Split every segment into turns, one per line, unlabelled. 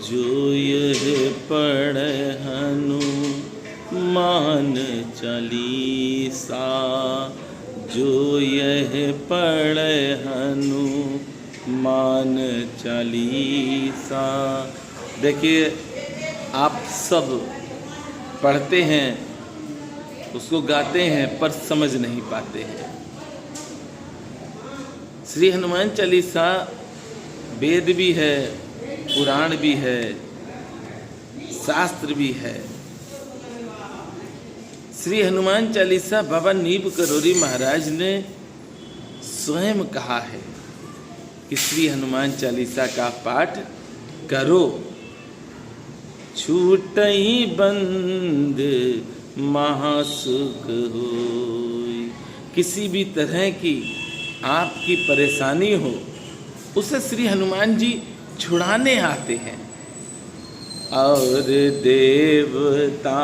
जो यह पढ़े हनुमान चालीसा, जो यह पढ़े हनुमान चालीसा। देखिए, आप सब पढ़ते हैं, उसको गाते हैं, पर समझ नहीं पाते हैं। श्री हनुमान चालीसा वेद भी है, पुराण भी है, शास्त्र भी है। श्री हनुमान चालीसा बाबा नीब करोरी महाराज ने स्वयं कहा है कि श्री हनुमान चालीसा का पाठ करो, छूटई बंद महासुख होय। किसी भी तरह की आपकी परेशानी हो, उसे श्री हनुमान जी छुड़ाने आते हैं। और देवता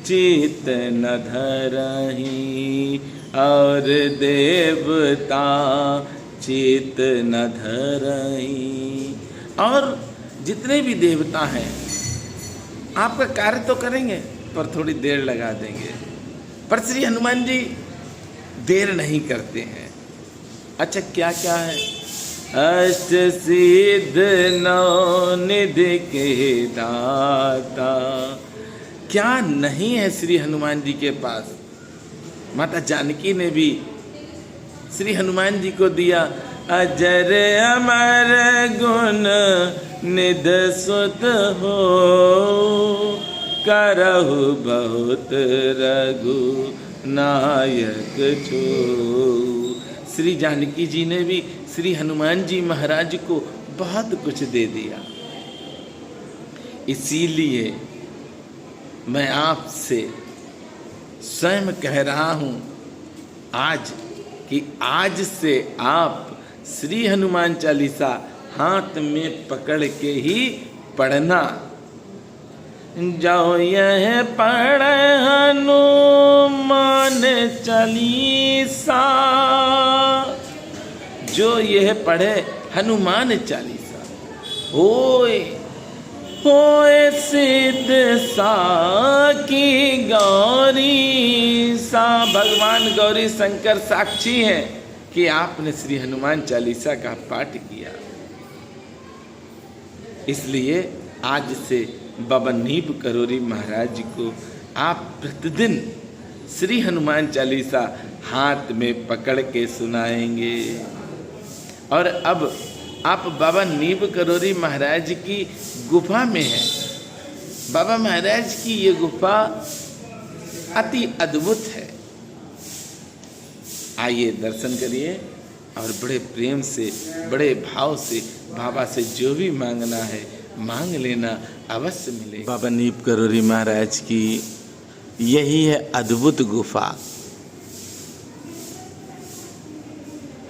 चित न धरहि, और देवता चित न धरहि। और जितने भी देवता हैं आपका कार्य तो करेंगे, पर थोड़ी देर लगा देंगे। पर श्री हनुमान जी देर नहीं करते हैं। अच्छा, क्या क्या है? अष्ट सिद्ध नौ निधि के दाता। क्या नहीं है श्री हनुमान जी के पास? माता जानकी ने भी श्री हनुमान जी को दिया। अजर अमर गुण निध सुत हो, करहु बहुत रघु नायक छो। श्री जानकी जी ने भी श्री हनुमान जी महाराज को बहुत कुछ दे दिया। इसीलिए मैं आपसे स्वयं कह रहा हूँ आज कि आज से आप श्री हनुमान चालीसा हाथ में पकड़ के ही पढ़ना। जाओ यह पढ़ हनुमान चालीसा, जो यह पढ़े हनुमान चालीसा, होए होए सिद्ध साकी गौरी सा। भगवान गौरी शंकर साक्षी हैं कि आपने श्री हनुमान चालीसा का पाठ किया। इसलिए आज से बाबा नीब करोरी महाराज जी को आप प्रतिदिन श्री हनुमान चालीसा हाथ में पकड़ के सुनाएंगे। और अब आप बाबा नीब करोरी महाराज की गुफा में हैं। बाबा महाराज की ये गुफा अति अद्भुत है। आइए दर्शन करिए और बड़े प्रेम से, बड़े भाव से बाबा से जो भी मांगना है मांग लेना, अवश्य मिले। बाबा नीब करोरी महाराज की यही है अद्भुत गुफा।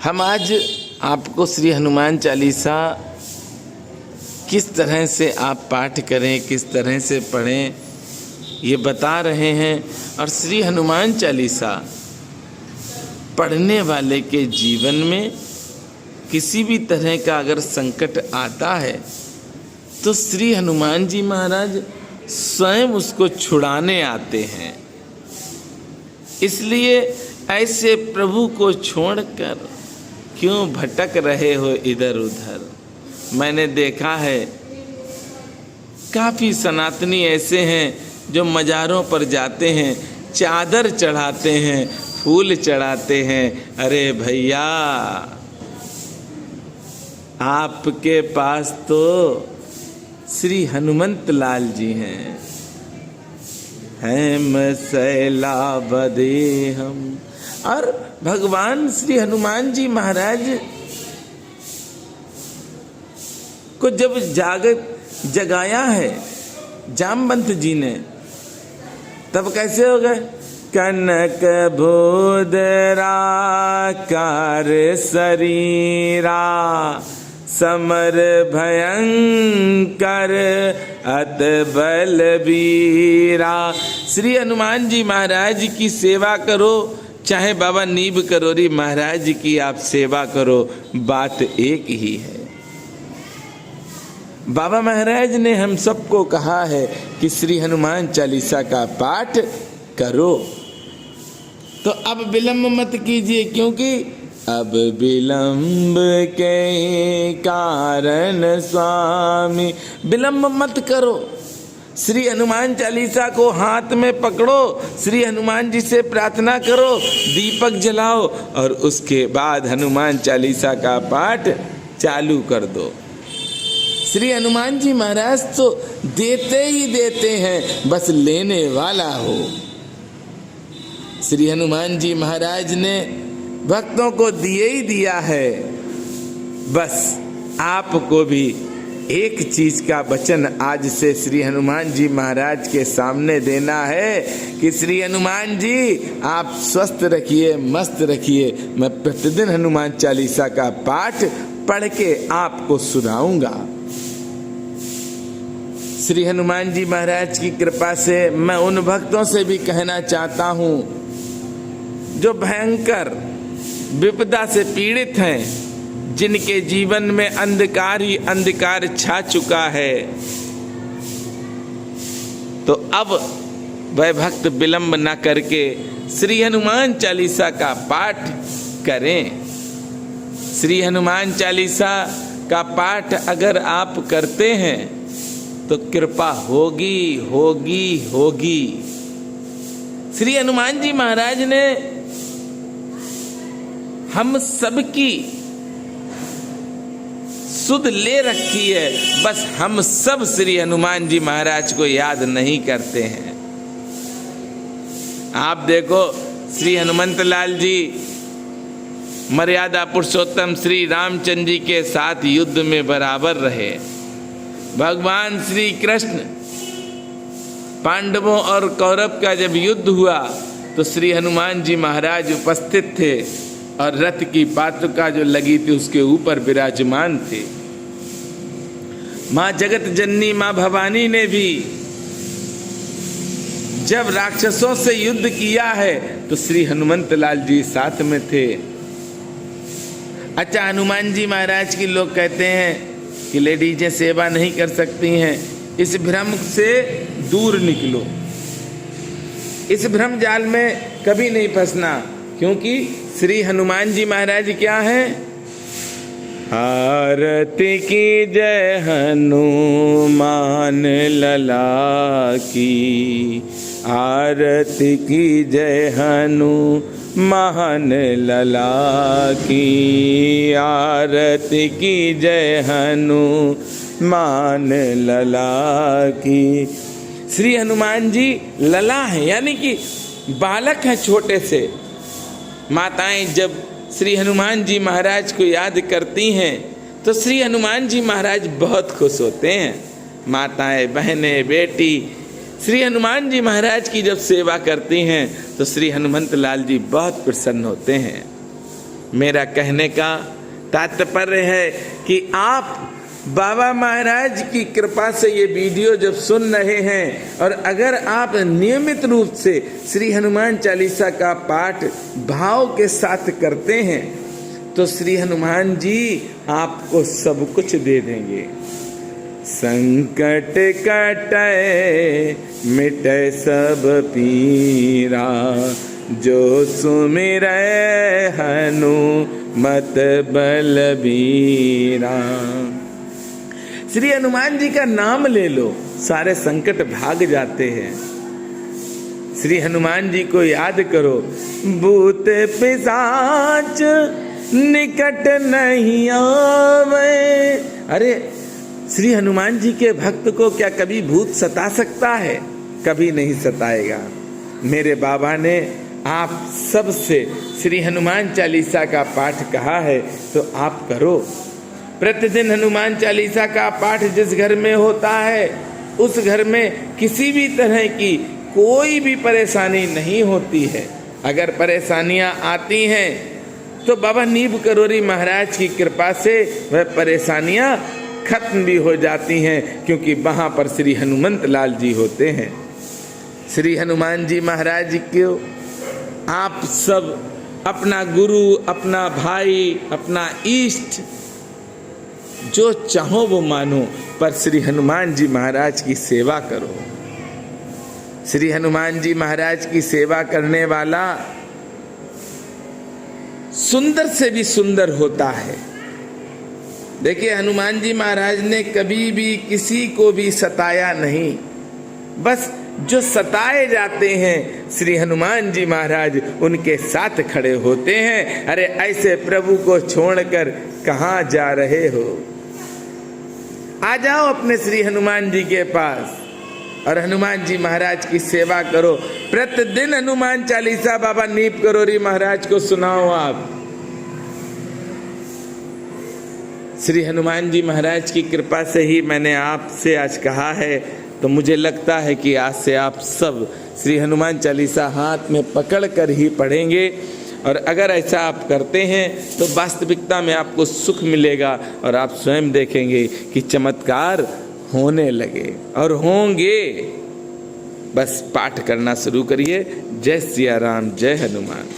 हम आज आपको श्री हनुमान चालीसा किस तरह से आप पाठ करें, किस तरह से पढ़ें, ये बता रहे हैं। और श्री हनुमान चालीसा पढ़ने वाले के जीवन में किसी भी तरह का अगर संकट आता है तो श्री हनुमान जी महाराज स्वयं उसको छुड़ाने आते हैं। इसलिए ऐसे प्रभु को छोड़कर क्यों भटक रहे हो इधर उधर। मैंने देखा है काफ़ी सनातनी ऐसे हैं जो मज़ारों पर जाते हैं, चादर चढ़ाते हैं, फूल चढ़ाते हैं। अरे भैया, आपके पास तो श्री हनुमंत लाल जी हैं। हेम शैलावधे हम। और भगवान श्री हनुमान जी महाराज को जब जगाया है जामवंत जी ने, तब कैसे हो गए? कनक भूदरा कार शरीरा, समर भयंकर अत बलबीरा। श्री हनुमान जी महाराज की सेवा करो, चाहे बाबा नीब करोरी महाराज की आप सेवा करो, बात एक ही है। बाबा महाराज ने हम सबको कहा है कि श्री हनुमान चालीसा का पाठ करो। तो अब विलंब मत कीजिए, क्योंकि अब विलंब के कारण स्वामी, विलंब मत करो। श्री हनुमान चालीसा को हाथ में पकड़ो, श्री हनुमान जी से प्रार्थना करो, दीपक जलाओ और उसके बाद हनुमान चालीसा का पाठ चालू कर दो। श्री हनुमान जी महाराज तो देते ही देते हैं, बस लेने वाला हो। श्री हनुमान जी महाराज ने भक्तों को दिए ही दिया है, बस आपको भी एक चीज का वचन आज से श्री हनुमान जी महाराज के सामने देना है कि श्री हनुमान जी आप स्वस्थ रखिए, मस्त रखिए। मैं प्रतिदिन हनुमान चालीसा का पाठ पढ़ के आपको सुनाऊंगा। श्री हनुमान जी महाराज की कृपा से मैं उन भक्तों से भी कहना चाहता हूं जो भयंकर विपदा से पीड़ित हैं, जिनके जीवन में अंधकार ही अंधकार छा चुका है, तो अब वह भक्त विलंब न करके श्री हनुमान चालीसा का पाठ करें। श्री हनुमान चालीसा का पाठ अगर आप करते हैं तो कृपा होगी होगी होगी। श्री हनुमान जी महाराज ने हम सबकी सुध ले रखी है, बस हम सब श्री हनुमान जी महाराज को याद नहीं करते हैं। आप देखो, श्री हनुमंत लाल जी मर्यादा पुरुषोत्तम श्री रामचंद्र जी के साथ युद्ध में बराबर रहे। भगवान श्री कृष्ण पांडवों और कौरव का जब युद्ध हुआ तो श्री हनुमान जी महाराज उपस्थित थे और रथ की पादुका जो लगी थी उसके ऊपर विराजमान थे। माँ जगत जननी माँ भवानी ने भी जब राक्षसों से युद्ध किया है तो श्री हनुमंत लाल जी साथ में थे। अच्छा, हनुमान जी महाराज की लोग कहते हैं कि लेडीजें सेवा नहीं कर सकती हैं, इस भ्रम से दूर निकलो, इस भ्रम जाल में कभी नहीं फंसना, क्योंकि श्री हनुमान जी महाराज क्या हैं? आरती की जय हनुमान लला की, आरती की जय हनुमान लला की, आरती की जय हनुमान लला की। श्री हनुमान जी लला है, यानी कि बालक हैं छोटे से। माताएं जब श्री हनुमान जी महाराज को याद करती हैं तो श्री हनुमान जी महाराज बहुत खुश होते हैं। माताएं, बहनें, बेटी श्री हनुमान जी महाराज की जब सेवा करती हैं तो श्री हनुमंत लाल जी बहुत प्रसन्न होते हैं। मेरा कहने का तात्पर्य है कि आप बाबा महाराज की कृपा से ये वीडियो जब सुन रहे हैं और अगर आप नियमित रूप से श्री हनुमान चालीसा का पाठ भाव के साथ करते हैं तो श्री हनुमान जी आपको सब कुछ दे देंगे। संकट कटे मिटे सब पीरा, जो सुमिरै हनुमत बलबीरा। श्री हनुमान जी का नाम ले लो, सारे संकट भाग जाते हैं। श्री हनुमान जी को याद करो, भूत पिशाच निकट नहीं आवे। अरे श्री हनुमान जी के भक्त को क्या कभी भूत सता सकता है? कभी नहीं सताएगा। मेरे बाबा ने आप सब से श्री हनुमान चालीसा का पाठ कहा है तो आप करो। प्रतिदिन हनुमान चालीसा का पाठ जिस घर में होता है उस घर में किसी भी तरह की कोई भी परेशानी नहीं होती है। अगर परेशानियां आती हैं तो बाबा नीब करोरी महाराज की कृपा से वह परेशानियां खत्म भी हो जाती हैं, क्योंकि वहां पर श्री हनुमंत लाल जी होते हैं। श्री हनुमान जी महाराज को आप सब अपना गुरु, अपना भाई, अपना इष्ट जो चाहो वो मानो, पर श्री हनुमान जी महाराज की सेवा करो। श्री हनुमान जी महाराज की सेवा करने वाला सुंदर से भी सुंदर होता है। देखिए, हनुमान जी महाराज ने कभी भी किसी को भी सताया नहीं, बस जो सताए जाते हैं श्री हनुमान जी महाराज उनके साथ खड़े होते हैं। अरे ऐसे प्रभु को छोड़कर कहाँ जा रहे हो, आ जाओ अपने श्री हनुमान जी के पास और हनुमान जी महाराज की सेवा करो। प्रतिदिन हनुमान चालीसा बाबा नीप करोरी महाराज को सुनाओ आप। श्री हनुमान जी महाराज की कृपा से ही मैंने आपसे आज कहा है, तो मुझे लगता है कि आज से आप सब श्री हनुमान चालीसा हाथ में पकड़कर ही पढ़ेंगे। और अगर ऐसा आप करते हैं तो वास्तविकता में आपको सुख मिलेगा और आप स्वयं देखेंगे कि चमत्कार होने लगे और होंगे। बस पाठ करना शुरू करिए। जय सिया राम, जय हनुमान।